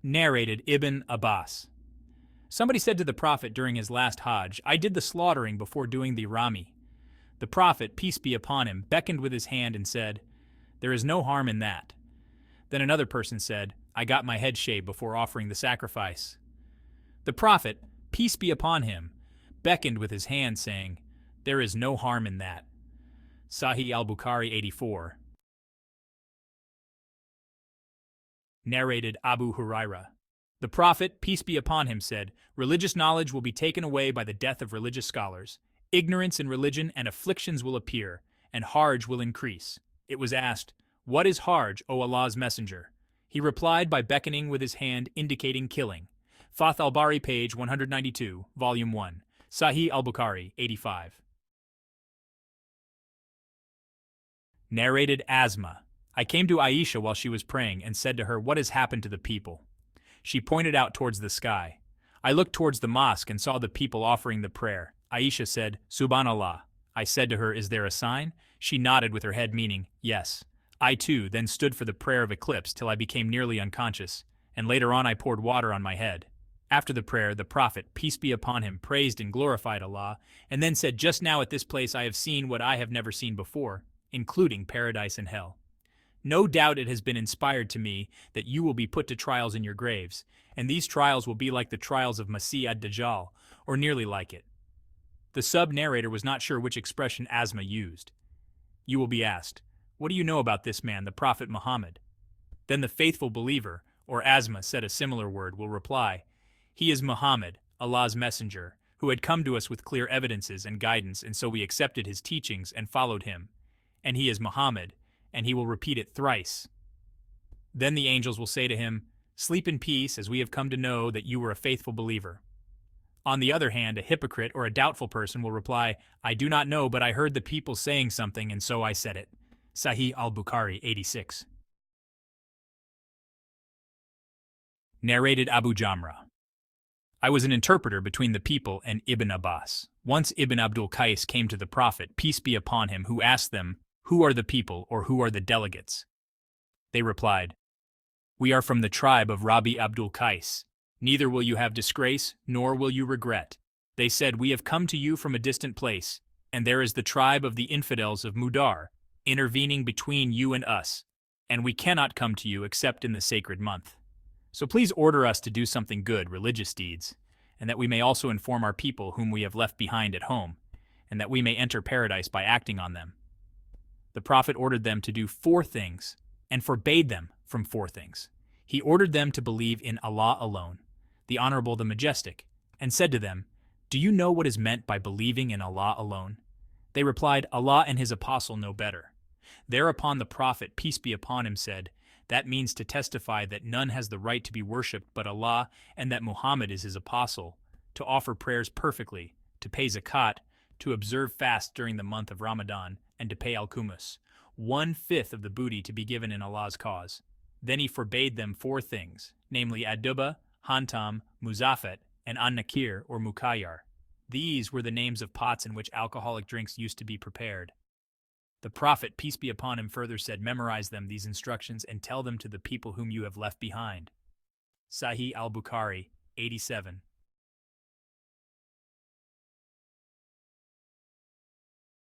Narrated Ibn Abbas. Somebody said to the Prophet during his last Hajj, "I did the slaughtering before doing the Rami." The Prophet, peace be upon him, beckoned with his hand and said, "There is no harm in that." Then another person said, "I got my head shaved before offering the sacrifice." The Prophet, peace be upon him, beckoned with his hand, saying, "There is no harm in that." Sahih al Bukhari 84. Narrated Abu Huraira. The Prophet, peace be upon him, said, "Religious knowledge will be taken away by the death of religious scholars. Ignorance in religion and afflictions will appear, and Harj will increase." It was asked, "What is Harj, O Allah's Messenger?" He replied by beckoning with his hand indicating killing. Fath al-Bari, page 192, volume 1. Sahih al Bukhari 85. Narrated Asma. I came to Aisha while she was praying and said to her, "What has happened to the people?" She pointed out towards the sky. I looked towards the mosque and saw the people offering the prayer. Aisha said, "Subhanallah." I said to her, "Is there a sign?" She nodded with her head, meaning, yes. I too then stood for the prayer of eclipse till I became nearly unconscious, and later on I poured water on my head. After the prayer, the Prophet, peace be upon him, praised and glorified Allah, and then said, "Just now at this place I have seen what I have never seen before, including paradise and hell. No doubt it has been inspired to me that you will be put to trials in your graves, and these trials will be like the trials of Masih ad-Dajjal, or nearly like it." The sub-narrator was not sure which expression Asma used. You will be asked, "What do you know about this man, the Prophet Muhammad?" Then the faithful believer, or Asma said a similar word, will reply, "He is Muhammad, Allah's messenger, who had come to us with clear evidences and guidance, and so we accepted his teachings and followed him. And he is Muhammad, and he will repeat it thrice. Then the angels will say to him, 'Sleep in peace, as we have come to know that you were a faithful believer.'" On the other hand, a hypocrite or a doubtful person will reply, "I do not know, but I heard the people saying something, and so I said it." Sahih al Bukhari 86. Narrated Abu Jamra. I was an interpreter between the people and Ibn Abbas. Once Ibn Abdul Qais came to the Prophet, peace be upon him, who asked them, "Who are the people, or who are the delegates?" They replied, "We are from the tribe of Rabi Abdul Qais. Neither will you have disgrace, nor will you regret." They said, "We have come to you from a distant place, and there is the tribe of the infidels of Mudar, intervening between you and us, and we cannot come to you except in the sacred month. So please order us to do something good, religious deeds, and that we may also inform our people whom we have left behind at home, and that we may enter paradise by acting on them." The Prophet ordered them to do 4 things, and forbade them from 4 things. He ordered them to believe in Allah alone, the Honorable, the Majestic, and said to them, "Do you know what is meant by believing in Allah alone?" They replied, "Allah and his apostle know better." Thereupon the Prophet, peace be upon him, said, "That means to testify that none has the right to be worshipped but Allah, and that Muhammad is his apostle, to offer prayers perfectly, to pay zakat, to observe fast during the month of Ramadan, and to pay al-Kumus, 1/5 of the booty to be given in Allah's cause." Then he forbade them 4 things, namely Aduba, Hantam, Muzafet, and An-Nakir or Mukayyar. These were the names of pots in which alcoholic drinks used to be prepared. The Prophet, peace be upon him, further said, "Memorize them, these instructions, and tell them to the people whom you have left behind." Sahih al Bukhari 87.